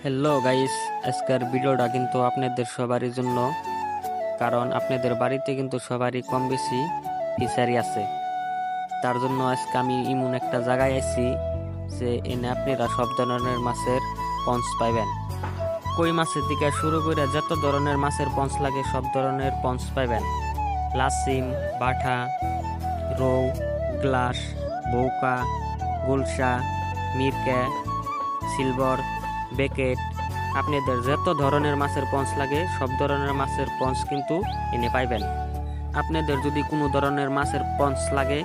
Hello guys, আজকের ভিডিওটা কিন্তু আপনাদের সবারই জন্য। কারণ আপনাদের বাড়িতে কিন্তু সবারই কম বেশি ফিশারি আছে। তার জন্য আজকে আমি এমন একটা জায়গায় আছি যে এনে আপনারা সব ধরনের মাছের পঞ্চ পাইবেন। কই মাছের থেকে শুরু করে যত ধরনের মাছের পঞ্চ লাগে সব ধরনের পঞ্চ পাইবেন। লাসিম, বাটা, রৌ, গ্লাস, বৌকা, গুলশা, মিরকা, সিলভার, বেকেট, আপনাদের যত ধরনের মাছের পঞ্চ লাগে সব ধরনের মাছের পঞ্চ কিন্তু এনে পাইবেন। আপনাদের যদি কোনো ধরনের মাছের পঞ্চ লাগে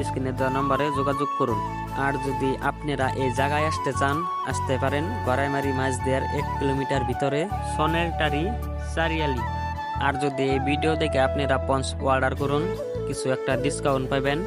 স্ক্রিনে দেওয়া নম্বরে যোগাযোগ করুন। আর যদি আপনারা এই জায়গায় আসতে চান আসতে পারেন গড়াইমারি মাছ দেওয়ার 1 কিলোমিটার ভিতরে সনেরটারি চারিয়ালি। আর যদি এই ভিডিও দেখে আপনারা পঞ্চ অর্ডার করুন কিছু একটা ডিসকাউন্ট পাইবেন।